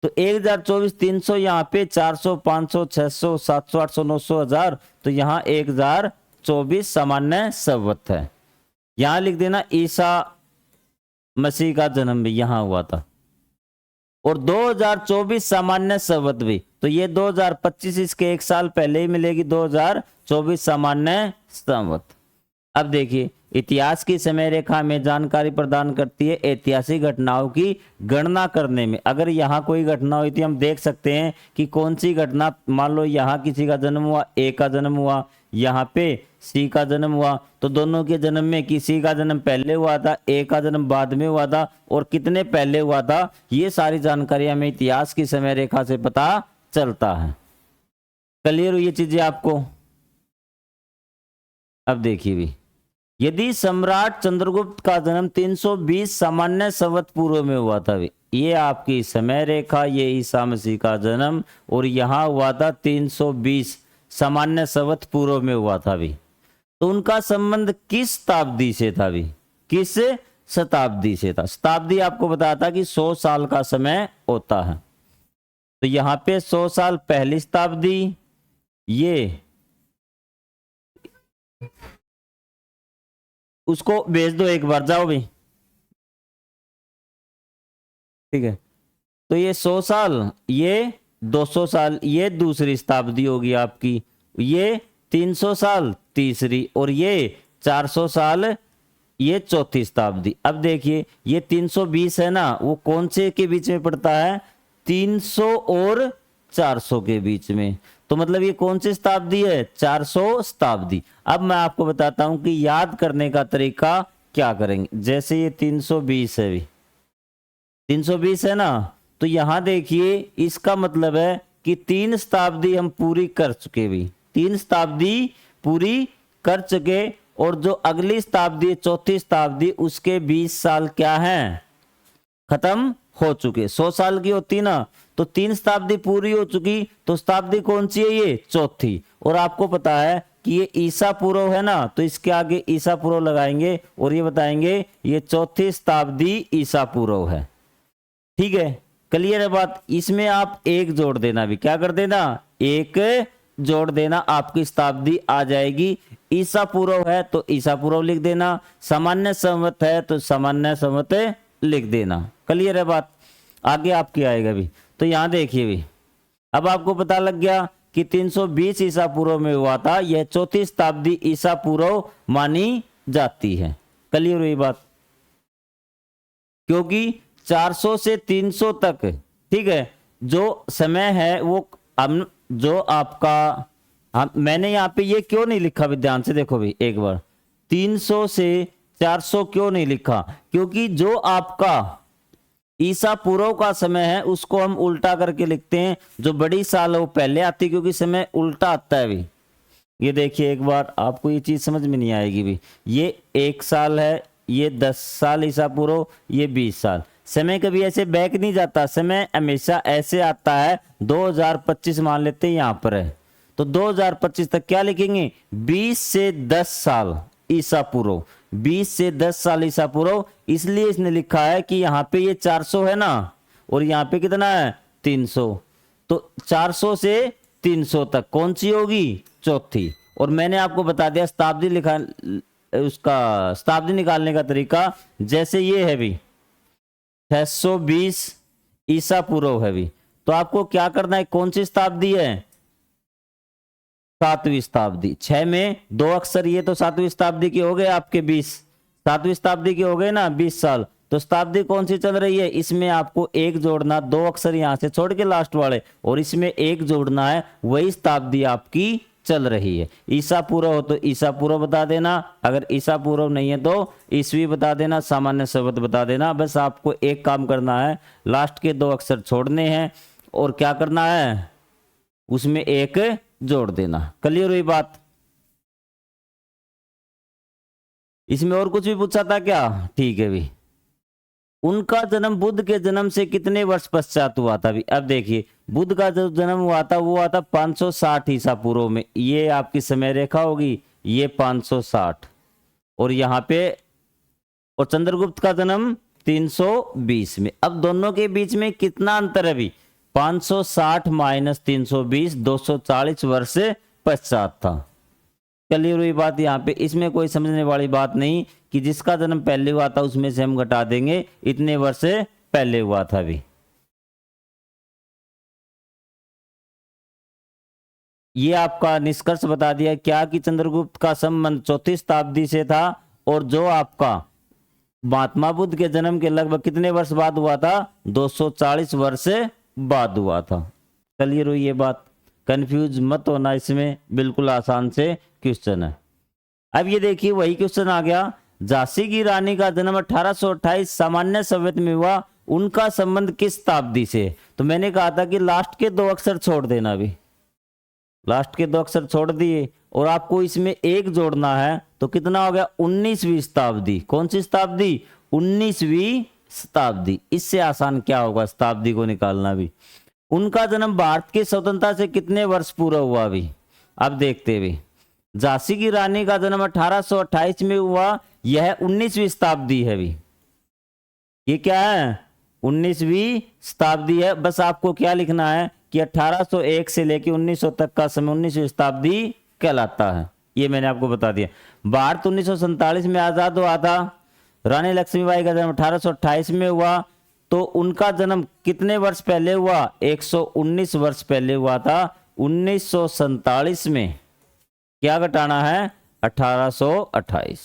तो 1024 300 यहाँ पे 400 500 600 700 800 900 1000, तो यहाँ 1024 सामान्य संवत है। यहां लिख देना ईसा मसीह का जन्म भी यहां हुआ था। और 2024 सामान्य संवत भी, तो ये 2025 इसके एक साल पहले ही मिलेगी, 2024 सामान्य संवत। अब देखिए, इतिहास की समय रेखा में जानकारी प्रदान करती है ऐतिहासिक घटनाओं की गणना करने में। अगर यहाँ कोई घटना हुई थी, हम देख सकते हैं कि कौन सी घटना, मान लो यहाँ किसी का जन्म हुआ, ए का जन्म हुआ, यहाँ पे सी का जन्म हुआ, तो दोनों के जन्म में किसी का जन्म पहले हुआ था, ए का जन्म बाद में हुआ था, और कितने पहले हुआ था, ये सारी जानकारी हमें इतिहास की समय रेखा से पता चलता है। क्लियर हुई ये चीजें आपको? अब देखिए भी, यदि सम्राट चंद्रगुप्त का जन्म 320 सामान्य संवत पूर्व में हुआ था, ये आपकी समय रेखा, ये ईसा मसीह का जन्म, और यहां हुआ था 320 सामान्य संवत पूर्व में हुआ था भी, तो उनका संबंध किस शताब्दी से था भी, किस शताब्दी से था? शताब्दी आपको बताता कि 100 साल का समय होता है, तो यहां पे 100 साल पहली शताब्दी, ये उसको भेज दो एक बार, जाओ भी, ठीक है। तो ये 100 साल, ये 200 साल, ये दूसरी शताब्दी होगी आपकी, ये 300 साल तीसरी, और ये 400 साल ये चौथी शताब्दी। अब देखिए, ये 320 है ना, वो कौन से के बीच में पड़ता है? 300 और 400 के बीच में, तो मतलब ये कौन सी शताब्दी है? 400 शताब्दी। अब मैं आपको बताता हूं कि याद करने का तरीका क्या करेंगे। जैसे ये 320 है भी, 320 है ना, तो यहां देखिए, इसका मतलब है कि 3 शताब्दी हम पूरी कर चुके भी, 3 शताब्दी पूरी कर चुके, और जो अगली शताब्दी चौथी शताब्दी, उसके 20 साल क्या हैं? खत्म हो चुके। 100 साल की होती ना, तो 3 शताब्दी पूरी हो चुकी, तो शताब्दी कौन सी है? ये चौथी। और आपको पता है कि ये ईसा पूर्व है ना, तो इसके आगे ईसा पूर्व लगाएंगे और ये बताएंगे ये चौथी शताब्दी ईसा पूर्व है। ठीक है, क्लियर है बात? इसमें आप एक जोड़ देना भी, क्या कर देना? एक जोड़ देना, आपकी शताब्दी आ जाएगी। ईसा पूर्व है तो ईसा पूर्व लिख देना, सामान्य संवत है तो सामान्य संवत लिख देना। क्लियर है बात? आगे आपकी आएगा भी। तो यहां देखिए भी, अब आपको पता लग गया कि 320 ईसा पूर्व में हुआ था, यह चौथी शताब्दी ईसा पूर्व मानी जाती है। क्लियर हुई बात? क्योंकि 400 से 300 तक, ठीक है, जो समय है वो हम जो आपका मैंने यहाँ पे ये क्यों नहीं लिखा भी, ध्यान से देखो भी एक बार, 300 से 400 क्यों नहीं लिखा? क्योंकि जो आपका ईसा पूर्व का समय है उसको हम उल्टा करके लिखते हैं, जो बड़ी साल है वो पहले आती है, क्योंकि समय उल्टा आता है भी। ये देखिए एक बार, आपको ये चीज समझ में नहीं आएगी भी, ये 1 साल है, ये 10 साल ईसा पूर्व, ये 20 साल। समय कभी ऐसे बैक नहीं जाता, समय हमेशा ऐसे आता है। 2025 मान लेते हैं यहां पर है, तो 2025 तक क्या लिखेंगे? 20 से 10 साल ईसा पूर्व, 20 से 10 साल ईसा पूर्व। इसलिए इसने लिखा है कि यहाँ पे ये 400 है ना, और यहाँ पे कितना है? 300। तो 400 से 300 तक कौन सी होगी? चौथी। और मैंने आपको बता दिया शताब्दी लिखा, उसका शताब्दी निकालने का तरीका, जैसे ये है भी 620 ईसा पूर्व है भी, तो आपको क्या करना है? कौन सी शताब्दी है? 7वीं शताब्दी। 6 में 2 अक्षर, ये तो 7वीं शताब्दी के हो गए आपके 20, 7वीं शताब्दी के हो गए ना 20 साल। तो शताब्दी कौन सी चल रही है? इसमें आपको एक जोड़ना, 2 अक्षर यहां से छोड़ के लास्ट वाले, और इसमें एक जोड़ना है, वही शताब्दी आपकी चल रही है। ईसा पूर्व हो तो ईसा पूर्व बता देना, अगर ईसा पूर्व नहीं है तो ईसवी बता देना, सामान्य संवत बता देना। बस आपको एक काम करना है, लास्ट के 2 अक्षर छोड़ने हैं और क्या करना है? उसमें एक जोड़ देना। क्लियर हुई बात? इसमें और कुछ भी पूछा था क्या? ठीक है भी। उनका जन्म बुद्ध के जन्म से कितने वर्ष पश्चात हुआ था भी? अब देखिए, बुद्ध का जो जन्म हुआ था वो हुआ था 560 ईसा पूर्व में। ये आपकी समय रेखा होगी, ये 560, और यहाँ पे, और चंद्रगुप्त का जन्म 320 में। अब दोनों के बीच में कितना अंतर है भी? 560 माइनस 320, 240 वर्ष से पश्चात था। क्लियर हुई बात यहाँ पे? इसमें कोई समझने वाली बात नहीं कि जिसका जन्म पहले हुआ था उसमें से हम घटा देंगे इतने वर्ष से पहले हुआ था भी। ये आपका निष्कर्ष बता दिया क्या कि चंद्रगुप्त का संबंध 4वीं शताब्दी से था, और जो आपका महात्मा बुद्ध के जन्म के लगभग कितने वर्ष बाद हुआ था? 240 वर्ष से बाद हुआ था। क्लियर हुई ये बात? कंफ्यूज मत होना, इसमें बिल्कुल आसान से क्वेश्चन है। अब ये देखिए वही क्वेश्चन आ गया, झांसी की रानी का जन्म 1828 सामान्य सभ्यत में हुआ, उनका संबंध किस शताब्दी से? तो मैंने कहा था कि लास्ट के 2 अक्षर छोड़ देना भी, लास्ट के 2 अक्षर छोड़ दिए, और आपको इसमें एक जोड़ना है, तो कितना हो गया? 19वीं शताब्दी। कौन सी शताब्दी? 19वीं शताब्दी। इससे आसान क्या होगा शताब्दी को निकालना भी। उनका जन्म भारत की स्वतंत्रता से कितने वर्ष पूरा हुआ भी? अब देखते भी, झांसी की रानी का जन्म 1828 में हुआ, यह 19वीं शताब्दी है भी। ये क्या है? 19वीं शताब्दी है। बस आपको क्या लिखना है कि 1801 से लेकर 1900 तक का समय 19वीं शताब्दी कहलाता है। ये मैंने आपको बता दिया। भारत 1947 में आजाद हुआ था। रानी लक्ष्मीबाई का जन्म 1828 में हुआ, तो उनका जन्म कितने वर्ष पहले हुआ? 119 वर्ष पहले हुआ था। 1947 में क्या घटाना है? 1828,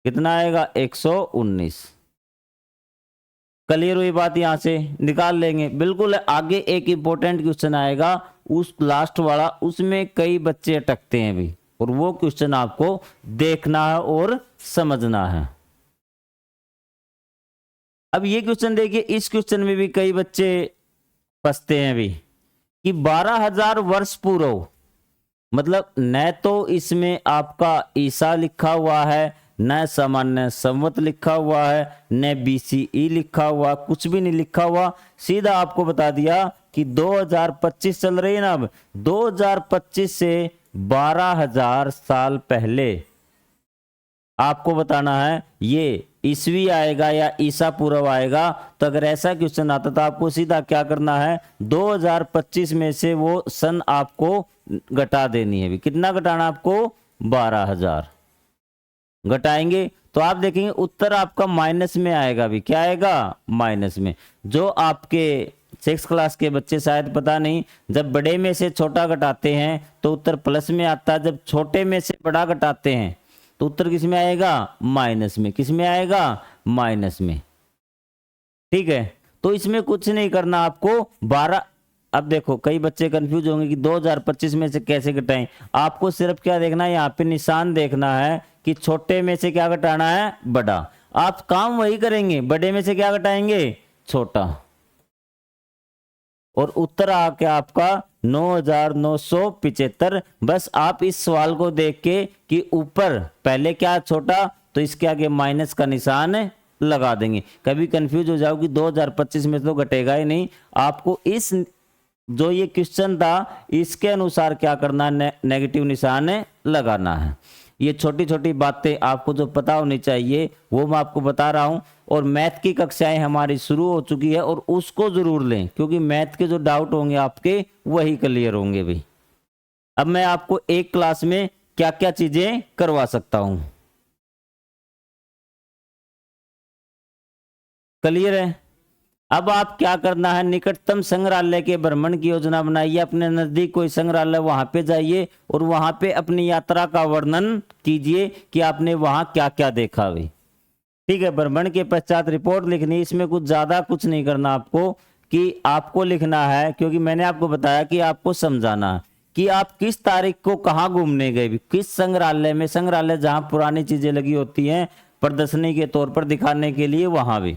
कितना आएगा? 119। क्लियर हुई बात? यहां से निकाल लेंगे बिल्कुल। आगे एक इंपॉर्टेंट क्वेश्चन आएगा, उस लास्ट वाला, उसमें कई बच्चे अटकते हैं भी, और वो क्वेश्चन आपको देखना है और समझना है। अब ये क्वेश्चन देखिए, इस क्वेश्चन में भी कई बच्चे फंसते हैं भी कि 12,000 वर्ष पूर्व, मतलब न तो इसमें आपका ईसा लिखा हुआ है, न सामान्य संवत लिखा हुआ है, न BCE लिखा हुआ, कुछ भी नहीं लिखा हुआ। सीधा आपको बता दिया कि 2025 चल रही है ना, अब 2025 से 12,000 साल पहले आपको बताना है ये ईसवी आएगा या ईसा पूर्व आएगा। तो अगर ऐसा क्वेश्चन आता तो आपको सीधा क्या करना है, 2025 में से वो सन आपको घटा देनी है। कितना घटाना आपको? 12,000 घटाएंगे तो आप देखेंगे उत्तर आपका माइनस में आएगा भी। क्या आएगा? माइनस में। जो आपके 6 क्लास के बच्चे शायद पता नहीं, जब बड़े में से छोटा घटाते हैं तो उत्तर प्लस में आता है, जब छोटे में से बड़ा घटाते हैं तो उत्तर किस में आएगा? माइनस में। किस में आएगा? माइनस में। ठीक है, तो इसमें कुछ नहीं करना आपको। 12, अब देखो कई बच्चे कंफ्यूज होंगे कि 2025 में से कैसे घटाएं। आपको सिर्फ क्या देखना है, यहाँ पे निशान देखना है कि छोटे में से क्या घटाना है? बड़ा। आप काम वही करेंगे, बड़े में से क्या घटाएंगे? छोटा। और उत्तर आ गया आपका 9,975। बस आप इस सवाल को देख के कि ऊपर पहले क्या छोटा, तो इसके आगे माइनस का निशान लगा देंगे। कभी कंफ्यूज हो जाओ कि 2025 में तो घटेगा ही नहीं। आपको इस जो ये क्वेश्चन था इसके अनुसार क्या करना है? नेगेटिव निशान लगाना है। ये छोटी छोटी बातें आपको जो पता होनी चाहिए वो मैं आपको बता रहा हूं। और मैथ की कक्षाएं हमारी शुरू हो चुकी है, और उसको जरूर लें, क्योंकि मैथ के जो डाउट होंगे आपके वही क्लियर होंगे भी। अब मैं आपको एक क्लास में क्या क्या चीजें करवा सकता हूं। क्लियर है? अब आप क्या करना है, निकटतम संग्रहालय के भ्रमण की योजना बनाइए। अपने नजदीक कोई संग्रहालय वहां पे जाइए और वहां पे अपनी यात्रा का वर्णन कीजिए कि आपने वहां क्या क्या देखा भी। ठीक है, भ्रमण के पश्चात रिपोर्ट लिखनी। इसमें कुछ ज्यादा कुछ नहीं करना आपको, कि आपको लिखना है, क्योंकि मैंने आपको बताया कि आपको समझाना है कि आप किस तारीख को कहाँ घूमने गए भी, किस संग्रहालय में। संग्रहालय जहां पुरानी चीजें लगी होती हैं प्रदर्शनी के तौर पर दिखाने के लिए, वहां भी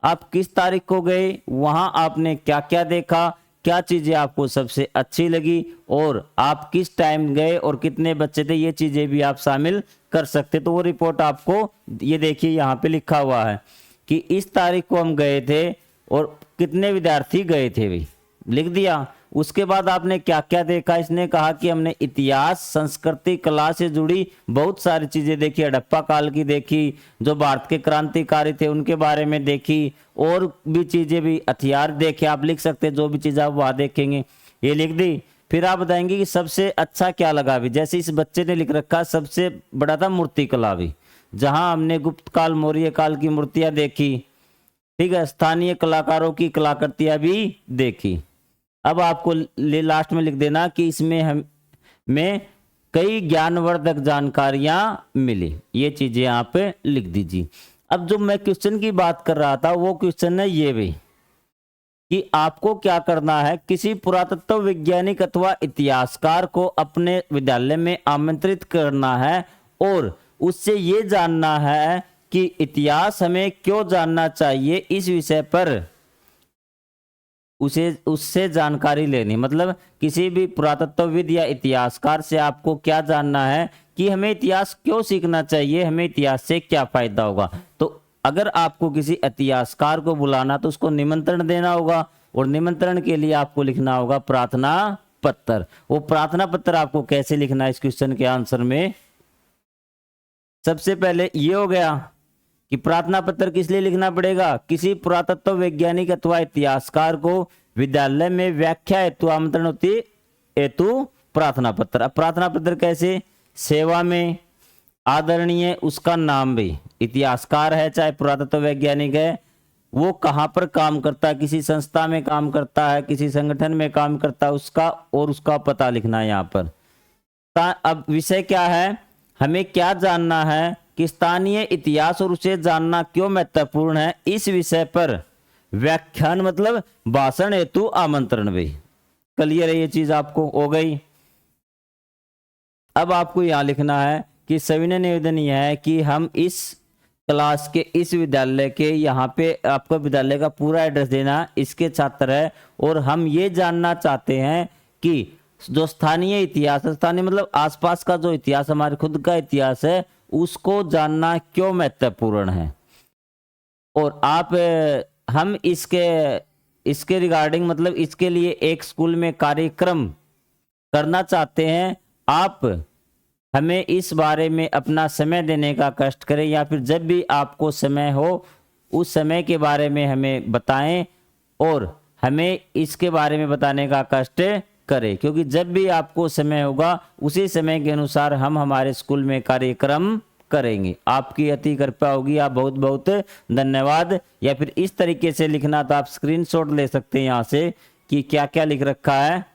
आप किस तारीख को गए, वहां आपने क्या क्या देखा, क्या चीज़ें आपको सबसे अच्छी लगी और आप किस टाइम गए और कितने बच्चे थे, ये चीज़ें भी आप शामिल कर सकते। तो वो रिपोर्ट आपको ये देखिए यहाँ पे लिखा हुआ है कि इस तारीख को हम गए थे और कितने विद्यार्थी गए थे, भाई लिख दिया। उसके बाद आपने क्या क्या देखा, इसने कहा कि हमने इतिहास, संस्कृति, कला से जुड़ी बहुत सारी चीजें देखी, हड़प्पा काल की देखी, जो भारत के क्रांतिकारी थे उनके बारे में देखी, और भी चीजें भी, हथियार देखे, आप लिख सकते हैं जो भी चीज आप वहां देखेंगे, ये लिख दी। फिर आप बताएंगे कि सबसे अच्छा क्या लगा भी, जैसे इस बच्चे ने लिख रखा सबसे बड़ा था मूर्ति कला भी, जहां हमने गुप्त काल, मौर्य काल की मूर्तियां देखी, ठीक है, स्थानीय कलाकारों की कलाकृतियां भी देखी। अब आपको लास्ट में लिख देना कि इसमें हमें कई ज्ञानवर्धक जानकारियां मिली, ये चीजें आप लिख दीजिए। अब जो मैं क्वेश्चन की बात कर रहा था वो क्वेश्चन है ये भी कि आपको क्या करना है, किसी पुरातत्व वैज्ञानिक अथवा इतिहासकार को अपने विद्यालय में आमंत्रित करना है और उससे ये जानना है कि इतिहास हमें क्यों जानना चाहिए, इस विषय पर उससे जानकारी लेनी। मतलब किसी भी पुरातत्वविद या इतिहासकार से आपको क्या जानना है कि हमें इतिहास क्यों सीखना चाहिए, हमें इतिहास से क्या फायदा होगा। तो अगर आपको किसी इतिहासकार को बुलाना तो उसको निमंत्रण देना होगा, और निमंत्रण के लिए आपको लिखना होगा प्रार्थना पत्र। वो प्रार्थना पत्र आपको कैसे लिखना है इस क्वेश्चन के आंसर में, सबसे पहले ये हो गया कि प्रार्थना पत्र किस लिए लिखना पड़ेगा, किसी पुरातत्व वैज्ञानिक अथवा इतिहासकार को विद्यालय में व्याख्या हेतु आमंत्रण होती हेतु प्रार्थना पत्र। अब प्रार्थना पत्र कैसे, सेवा में आदरणीय, उसका नाम भी, इतिहासकार है चाहे पुरातत्व वैज्ञानिक है, वो कहाँ पर काम करता है, किसी संस्था में काम करता है, किसी संगठन में काम करता है, उसका और उसका पता लिखना है यहाँ पर। अब विषय क्या है, हमें क्या जानना है कि स्थानीय इतिहास और उसे जानना क्यों महत्वपूर्ण है, इस विषय पर व्याख्यान मतलब भाषण हेतु आमंत्रण भी। क्लियर है ये चीज आपको हो गई। अब आपको यहां लिखना है कि सविनय निवेदन यह है कि हम इस क्लास के, इस विद्यालय के, यहाँ पे आपको विद्यालय का पूरा एड्रेस देना, इसके छात्र है और हम ये जानना चाहते हैं कि जो स्थानीय इतिहास है, स्थानीय मतलब आसपास का जो इतिहास, हमारे खुद का इतिहास है, उसको जानना क्यों महत्वपूर्ण है। और आप हम इसके रिगार्डिंग मतलब इसके लिए एक स्कूल में कार्यक्रम करना चाहते हैं, आप हमें इस बारे में अपना समय देने का कष्ट करें, या फिर जब भी आपको समय हो उस समय के बारे में हमें बताएं और हमें इसके बारे में बताने का कष्ट करें, क्योंकि जब भी आपको समय होगा उसी समय के अनुसार हम हमारे स्कूल में कार्यक्रम करेंगे। आपकी अति कृपा होगी, आप बहुत बहुत धन्यवाद। या फिर इस तरीके से लिखना तो आप स्क्रीनशॉट ले सकते हैं यहाँ से कि क्या क्या लिख रखा है।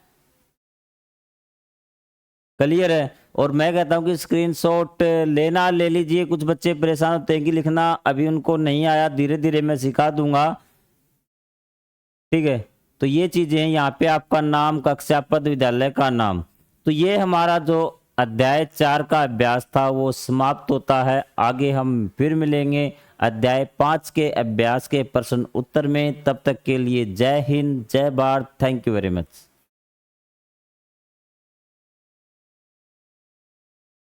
क्लियर है। और मैं कहता हूं कि स्क्रीनशॉट लेना ले लीजिए। कुछ बच्चे परेशान होते हैं कि लिखना अभी उनको नहीं आया, धीरे धीरे मैं सिखा दूंगा, ठीक है। तो ये चीजें हैं, यहाँ पे आपका नाम, कक्षा पद, विद्यालय का नाम। तो ये हमारा जो अध्याय 4 का अभ्यास था वो समाप्त होता है। आगे हम फिर मिलेंगे अध्याय 5 के अभ्यास के प्रश्न उत्तर में। तब तक के लिए जय हिंद, जय Bharat, thank you very much.